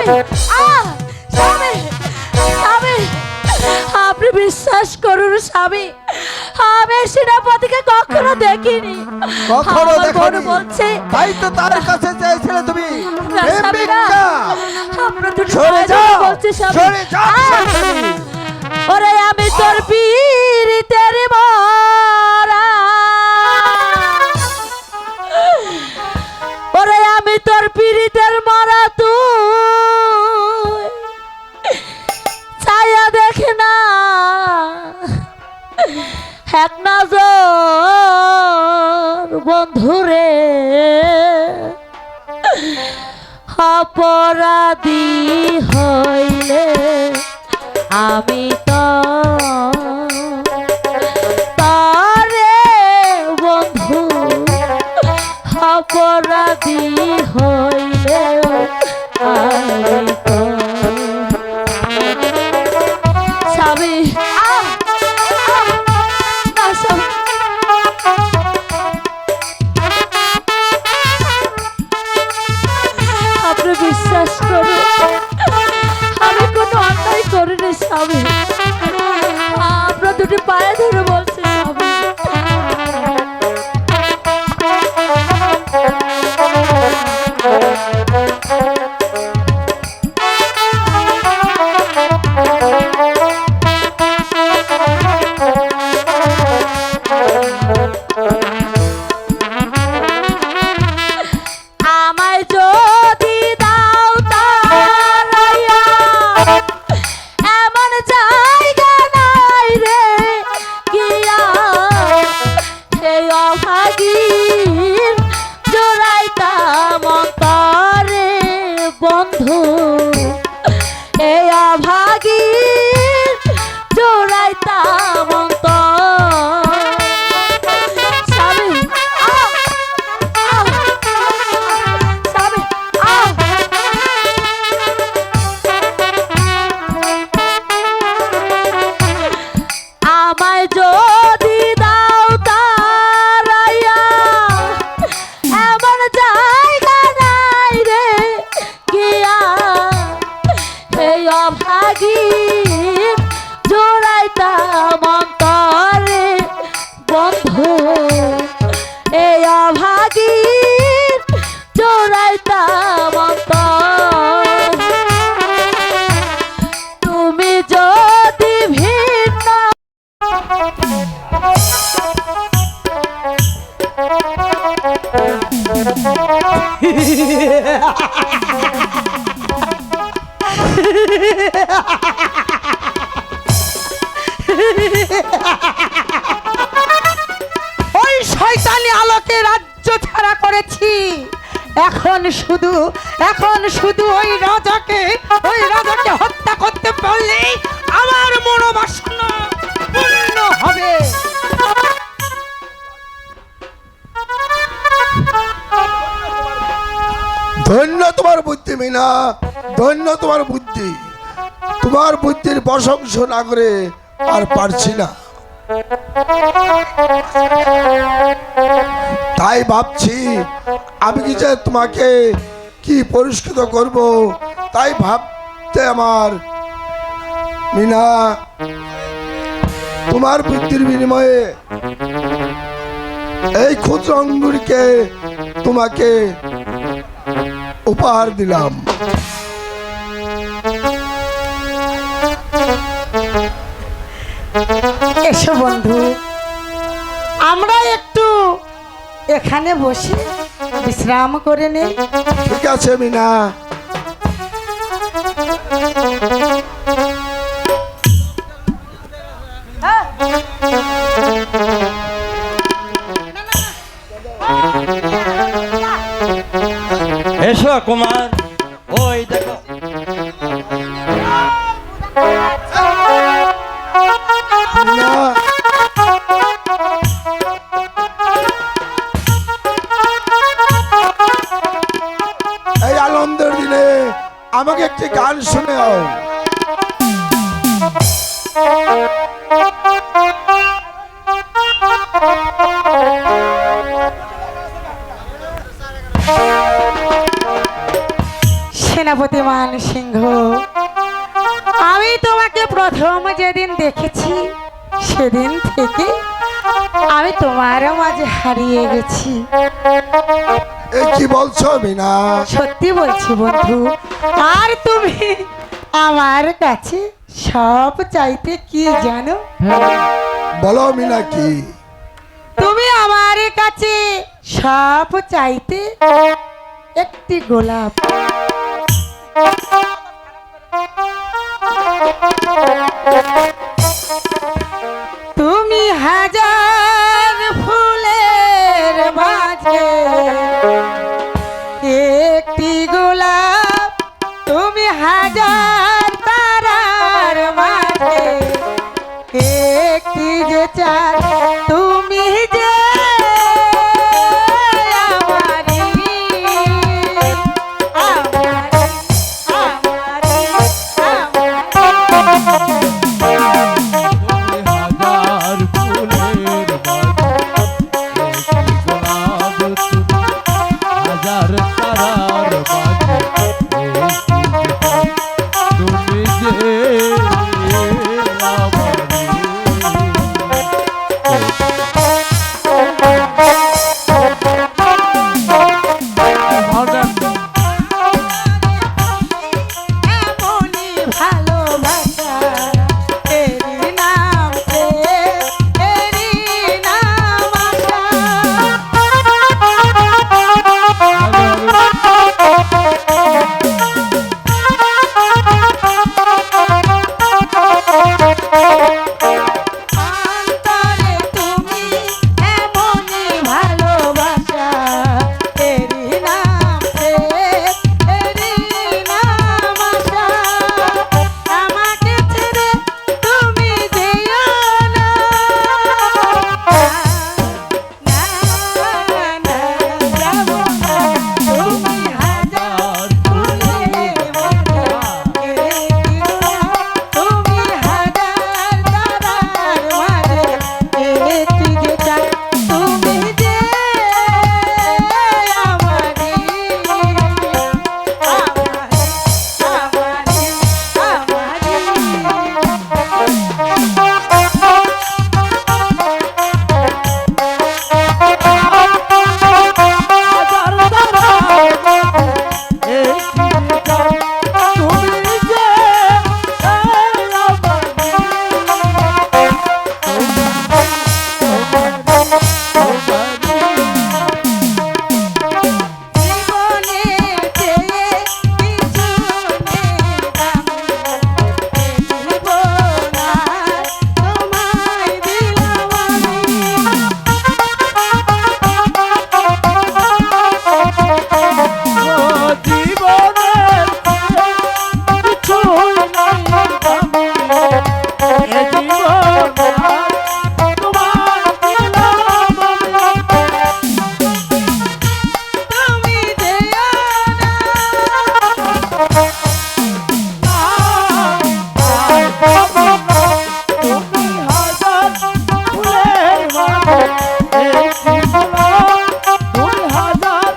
স্বামী স্বামী স্বামী আপনি বিশ্বাস করুন স্বামী, আমি সেনাপতিকে কখনো দেখিনি। কখনো আমার বোন দেখনি বলছে তাই তো তার কাছে চেয়েছিলে তুমি না, স্বামী, না। প্রেমিকা। আপনার দুটো সরে পায়ে যাও, ধরে বলছে স্বামী। সরে যাও, স্বামী। ওরে আমি তোর পীড়িতের মরা, ওরে আমি তোর পীড়িতের মরা, তুই ছায়া দেখে না এক নজর বন্ধুরে, অপরাধী হইলে আমি তো তারে বন্ধু, অপরাধী হইলে আমি তো স্বামী। না স্বামী, আপনি বিশ্বাস করুন আমি কোনো অন্যায় করিনি স্বামী, আপনার দুটি পায়ে ধরে বলছি স্বামী। আমায় যদি দাও তারাইয়া, এমন জায়গা নাই রে গিয়া এই অভাগীর জোড়াইতাম অন্তরে বন্ধু, এই অভাগীর জোড়াইতাম অন্তর। স্বামী স্বামী আমায় যদি দাও তারাইয়া, এমন জায়গা নাই রে গিয়া এই অভাগীর জোড়াইতাম অন্তরে বন্ধু, এই অভাগীর জোড়াইতাম অন্তর। তুমি যদি ভিন্ন ওই শয়তানি আলোকে রাজ্য ছাড়া করেছি, এখন শুধু ওই রাজাকে হত্যা করতে পারলেই আমার মনোবাসনা পূর্ণ হবে। ধন্য তোমার বুদ্ধি মিনা, ধন্য তোমার বুদ্ধি। তোমার বুদ্ধির প্রশংসা না করে আর পারছি না, তাই ভাবছি আমি কি যে তোমাকে কি পুরস্কৃত করব, তাই ভাবতে আমার মিনা তোমার বুদ্ধির বিনিময়ে এই ক্ষুদ্র অঙ্গুরকে তোমাকে উপহার দিলাম। এসো বন্ধু, আমরা একটু এখানে বসে বিশ্রাম করে নেই। ঠিক আছে মিনা। এসো কুমার, ওই দেখো মিনা, এই আনন্দের দিনে আমাকে একটি গান শোনাও। সেনাপতি মান সিংহ, আমি তোমাকে প্রথম যেদিন দেখেছি সেদিন থেকে আমি তোমার মাঝে হারিয়ে গেছি। এ কি বলছো মিনা? সত্যি বলছি বন্ধু। আর তুমি আমার কাছে সব চাইতে কি জানো? বলো মিনা কি? তুমি আমার কাছে সব চাইতে একটি গোলাপ। তুমি হাজার ফুলের মাঝে একটি গোলাপ, তুমি হাজার তারার মাঝে একটি যে চাঁদ, তুমি যে আমারি, আমারি, আমারি, আমারি। হাজার ফুলের হাজার তারার তুমি যে এমনই ভালোবাসা, এরই নাম প্রেম, এরই নাম আশা। অন্তরে তুমি এমনই ভালোবাসা, এরই নাম প্রেম, এরই নাম আশা। আমাকে ছেড়ে তুমি যেও না, না, না, যাব না। তুমি হাজার ফুলের মাঝে একটি গোলাপ, তুমি হাজার তারার মাঝে একটি যে চাঁদ, তুমি যে আমারি, আমারি, আমারি, আমারি। জীবনে চেয়ে কিছু নেই দামি, জীবন আর তোমায় দিলাম আমি। জীবনের কিছু নাই দামি, এ জীবন তোমার দিলাম আমি। তুমি যেও না, তুমি হাজার ফুলের মাঝে একটি গোলাপ, তুমি হাজার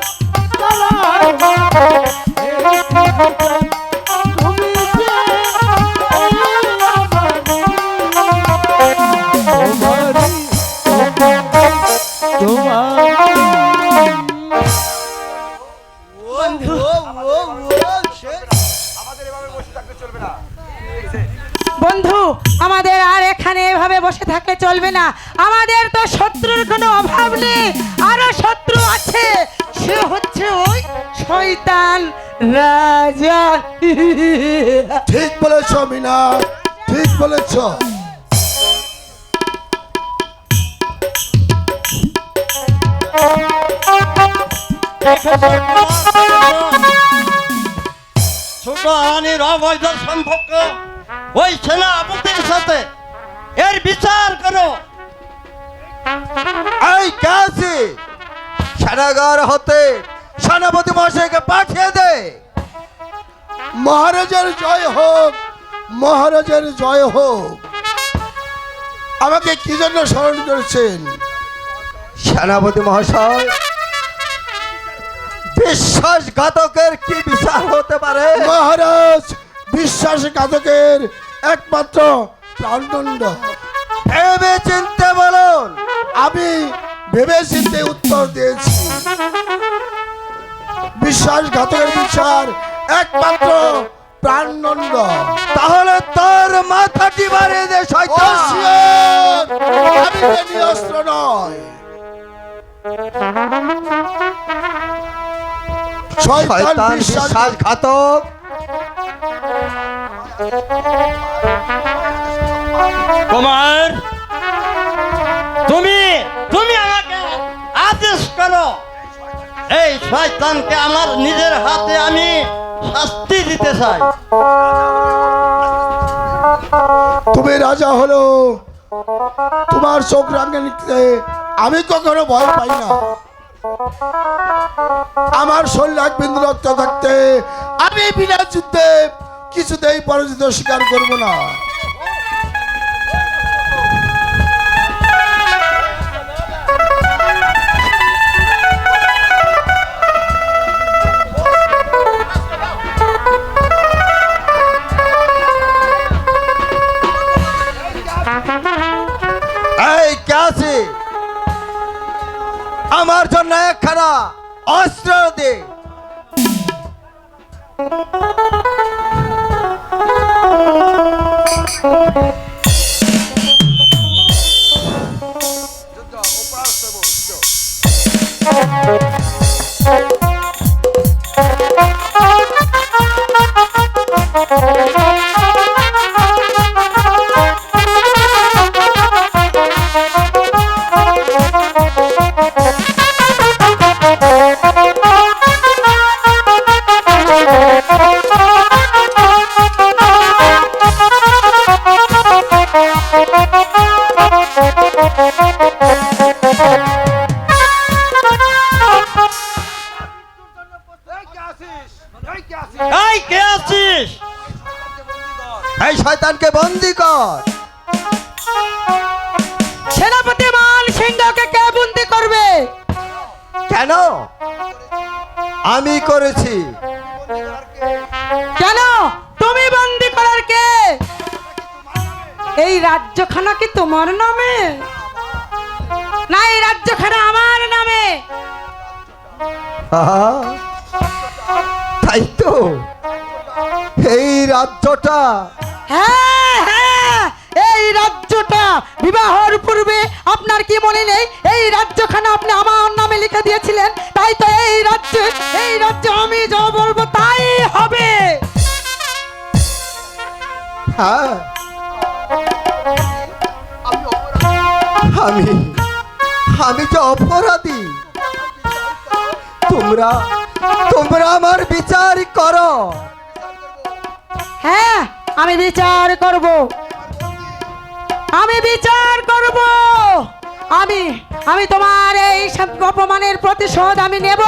তারার মাঝে একটি গোলাপ, তুমি যে বন্ধু, আমাদের আর এখানে এভাবে বসে থাকলে চলবে না। আমাদের তো শত্রুর কোনো অভাব নেই, আরো শত্রু আছে, সে হচ্ছে ওই শয়তান রাজা। ঠিক বলেছ মিনা, ঠিক বলেছ। ছোট রানীর অবৈধ সম্পর্ক ওই সেনাপতির সাথে, এর বিচার করো। এই কাছে সেনাগার হতে সেনাপতি মহাশয়কে পাঠিয়ে দে। মহারাজার জয় হোক, মহারাজার জয় হোক। আমাকে কি জন্য স্মরণ করেছেন? সেনাপতি মহাশয়, বিশ্বাসঘাতকের কি বিচার হতে পারে মহারাজ বিশ্বাসঘাতকের একমাত্র প্রাণদণ্ড। ভেবে চিনতে বলুন। আমি ভেবে চিন্তে উত্তর দিয়েছি। বিশ্বাসঘাতকের বিচার একমাত্র প্রাণদণ্ড। তাহলে তোর মাথাটি বাড়িয়ে দে শয়তান। হুঁশিয়ার! আমি যে নিরস্ত্র নয়। শয়তান শয়তান বিশ্বাসঘাতক। কুমার, তুমি তুমি আমাকে আদেশ করো, এই শয়তানকে আমার নিজের হাতে আমি শাস্তি দিতে চাই। তুমি রাজা হলো, তোমার চোখ রাঙে নিতে আমি কখনো ভয় পাই না। আমার শরীর এক বিন্দু রক্ত থাকতে আমি বিনা যুদ্ধে কিছুতেই পরাজিত স্বীকার করব না। এই কাছে আমার জন্য একখানা অস্ত্র দে। এই কে আছিস? এই শয়তানকে বন্দি কর। সেনাপতি মান সিংহকে কে বন্দি করবে? কেন? আমি করেছি। কেন তুমি বন্দি করার কে? এই রাজ্যখানা কি তোমার নামে? না, এই রাজ্যখানা আমার নামে। আহা, তাই তো, এই রাজ্যটা হ্যাঁ হ্যাঁ, এই রাজ্যটা বিবাহর পূর্বে আপনার কি মনে নেই? এই রাজ্যখানা আপনি আমার নামে লিখে দিয়েছিলেন। তাই তো এই রাজ্য আমি যা বলবো তাই হবে। হ্যাঁ, আমি যে অপরাধী। তোমরা আমার বিচার করো। হ্যাঁ, আমি বিচার করব। আমি তোমার এই সব অপমানের প্রতিশোধ আমি নেব।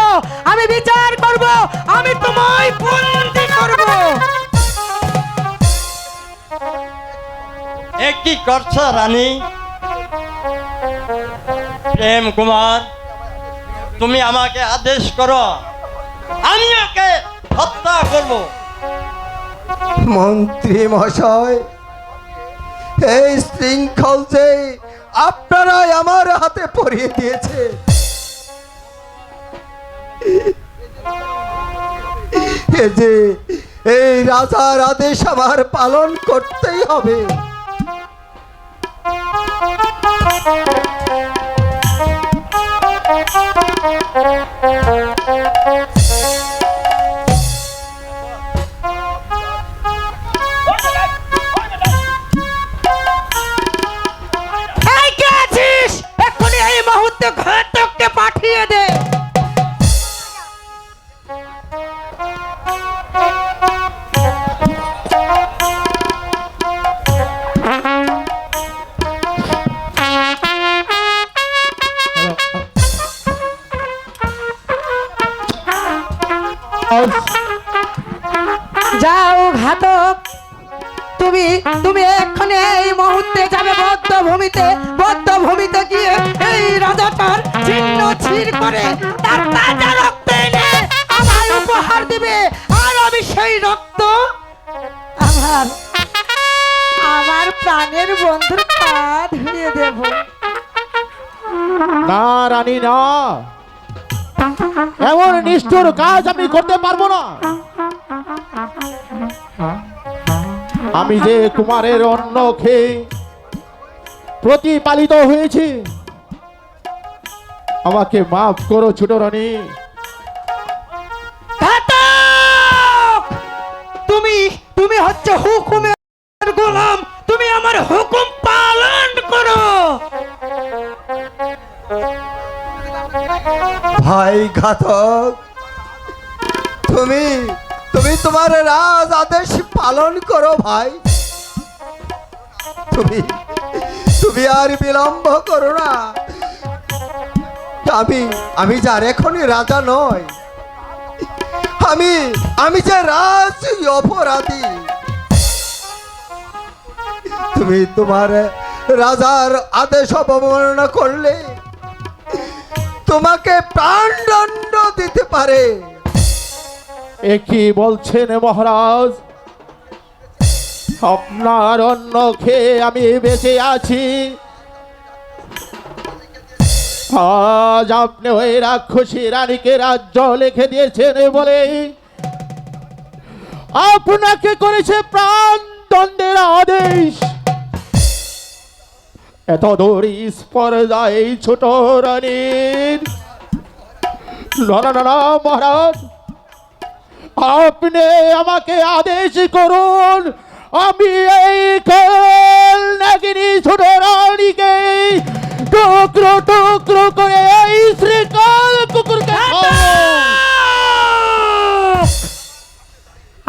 আমি বিচার করব, আমি তোমায় বন্দি করব। এ কি করছো রানী? প্রেম কুমার, তুমি আমাকে আদেশ করো, আমি ওকে হত্যা করব। মন্ত্রী মহাশয়, এই শৃঙ্খল যে আপনারাই আমার হাতে পরিয়ে দিয়েছে, এই রাজার আদেশ আমার পালন করতেই হবে। এই কে আছিস? এক্ষুনি এই মুহূর্তে ঘাতককে পাঠিয়ে দে। যাও ঘাতক, তুমি এক্ষণে এই মুহূর্তে যাবে বদ্ধভূমিতে গিয়ে এই রাজাটার চিহ্ন ছিঁড় করে তার তাজা রক্ত এনে আমায় উপহার দিবে, আর আমি সেই ওই রক্ত আমার আমার প্রাণের বন্ধুর পা ধুয়ে দেব। না রানী না, এমন নিষ্ঠুর কাজ আমি করতে পারবো না। আমি যে কুমারের অন্ন খেয়ে প্রতিপালিত হয়েছি, আমাকে মাফ করো ছোট রানী। ঘাতক! তুমি তুমি হচ্ছে হুকুমের গোলাম, তুমি আমার হুকুম পালন করো। ভাই ঘাতক, তুমি তুমি তোমার রাজ আদেশ পালন করো ভাই। তুমি তুমি আর বিলম্ব করো না। আমি যার এখনই রাজা নয়, আমি যে রাজ অপরাধী। তুমি তোমার রাজার আদেশ অবমাননা করলে তোমাকে প্রাণদণ্ড দিতে পারে। এ কি বলছেন মহারাজ? আপনার অন্ন খেয়ে আমি বেঁচে আছি, আজ আপনি ওই রাক্ষসী রানীকে রাজ্য লিখে দিয়েছেন বলে আপনাকে করেছে প্রাণ দণ্ডের আদেশ। এত দূর স্পর্ধায় ছোট রানীর না না না না মহারাজ, আপনি আমাকে আদেশ করুন, আমি এই খেল নাগিনী ছোট রানীকে টুকরো টুকরো করে এই শ্রীকাল কুকুরকে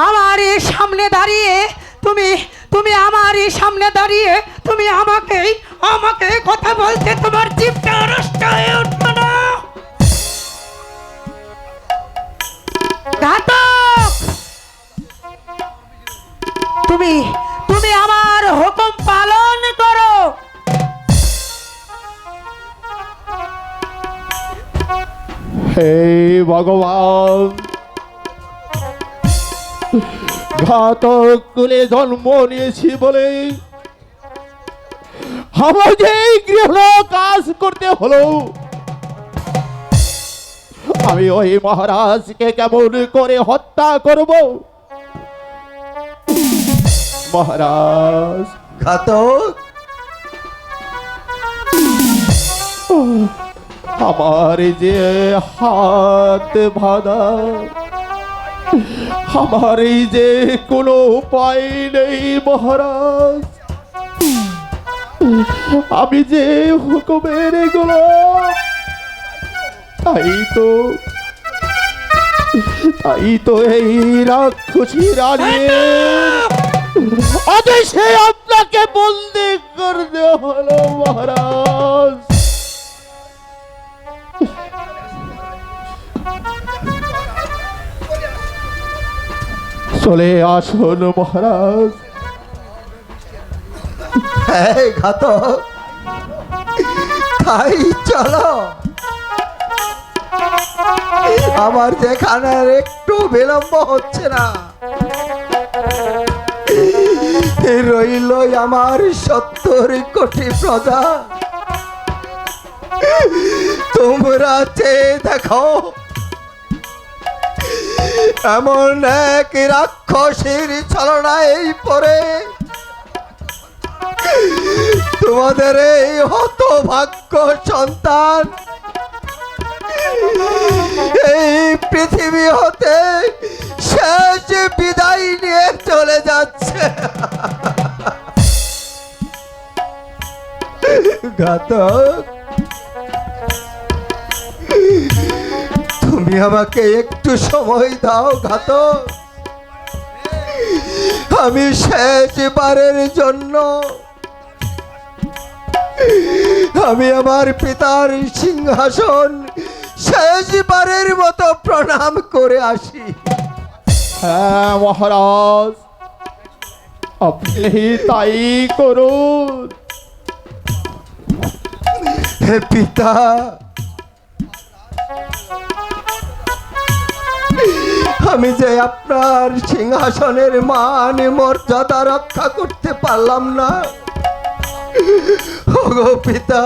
আমার এই সামনে দাঁড়িয়ে তুমি তুমি আমার এই সামনে দাঁড়িয়ে তুমি আমাকে কথা বলতে তোমার জিভটা নষ্ট হয়ে উঠবে না? ঘাতক! তুমি তুমি আমার হুকুম পালন করো। হে ভগবান, ঘাতক কুলে জন্ম নিয়েছি বলে আমাকে এই গৃহ কাজ করতে হলো। আমি ওই মহারাজকে কেমন করে হত্যা করব? মহারাজ, ঘাতক, আমার যে হাত বাঁধা, আমার এই যে কোনো উপায় নেই মহারাজ। আমি যে হুকুমের গোলাম, তাই তো এই রাক্ষসী রানীর আদেশে আপনাকে বন্দি করতে হলো মহারাজ। চলে আসুন মহারাজ। হ্যাঁ ঘাতক, তাই চলো। আমার যেখানে একটু বিলম্ব হচ্ছে না, রইল আমার 70 কোটি প্রজা। তোমরা চেয়ে দেখো, এমন এক রাক্ষসীর ছলনায় পড়ে তোমাদের এই হতভাগ্য সন্তান এই পৃথিবী হতে শেষ বিদায় নিয়ে চলে যাচ্ছে। ঘাতক, তুমি আমাকে একটু সময় দাও ঘাতক। আমি শেষবারের জন্য আমি আমার পিতার সিংহাসন শেষবারের মতো প্রণাম করে আসি। হ্যাঁ মহারাজ, আপনি তাই করুন। হে পিতা, আমি যে আপনার সিংহাসনের মান মর্যাদা রক্ষা করতে পারলাম না। ওগো পিতা,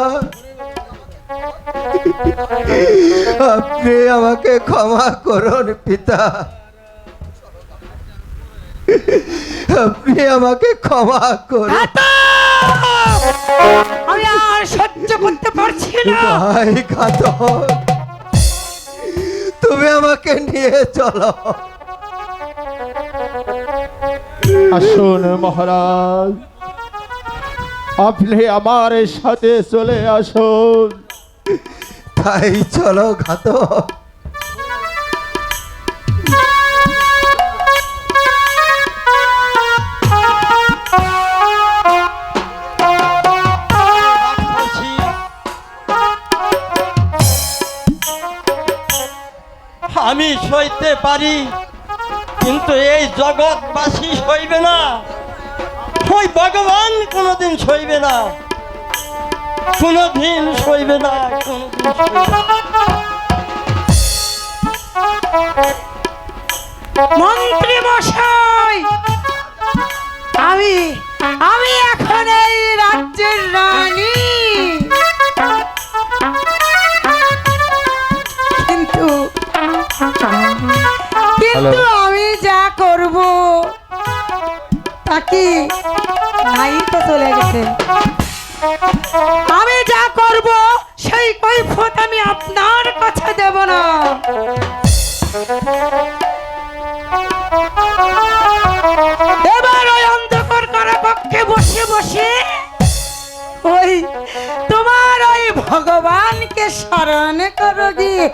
আপনি আমাকে ক্ষমা করুন পিতা, আপনি আমাকে ক্ষমা করুন। আমি আর সহ্য করতে পারছি না। ভাই ঘাতক, তুমি আমাকে নিয়ে চলো। আসুন মহারাজ, আপনি আমার সাথে চলে আসুন। তাই চলো ঘাতক। রাক্ষসী, আমি সইতে পারি, কিন্তু এই জগৎবাসী সইবে না, ওই ভগবান কোনোদিন সইবে না, কোনোদিন সইবে না, কোনোদিন সইবে না। মন্ত্রী মশাই, আমি আমি এখন এই রাজ্যের রানী, কিন্তু কিন্তু আমি যা করব তা কি নাই তো চলে গেছে। আমি যা করব সেই কৈফিয়ত আমি আপনার কাছে দেব না। এবার ওই অন্ধকার কারাকক্ষে বসে বসে ওই তোমার ওই ভগবানকে স্মরণ করো গিয়ে।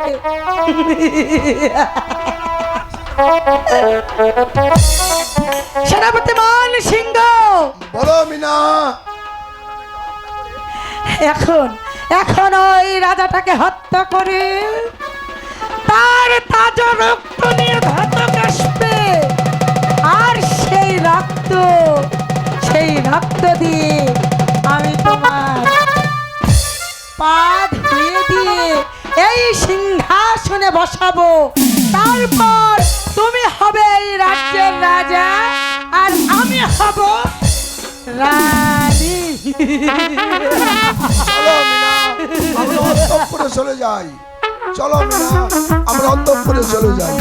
সেনাপতি মান সিংহ, বলো মিনা। এখন এখন ওই রাজাটাকে হত্যা করে তার তাজা রক্ত নিয়ে ঘাতক আসবে, আর সেই রক্ত দিয়ে আমি তোমার পা ধুয়ে দিয়ে এই সিংহাসনে বসাবো। তারপর তুমি হবে এই রাজ্যের রাজা, আর আমি হব রানী। চলো মিনা, আমরা অন্তঃপুরে চলে যাই। চলো মিনা, আমরা অন্তঃপুরে চলে যাই।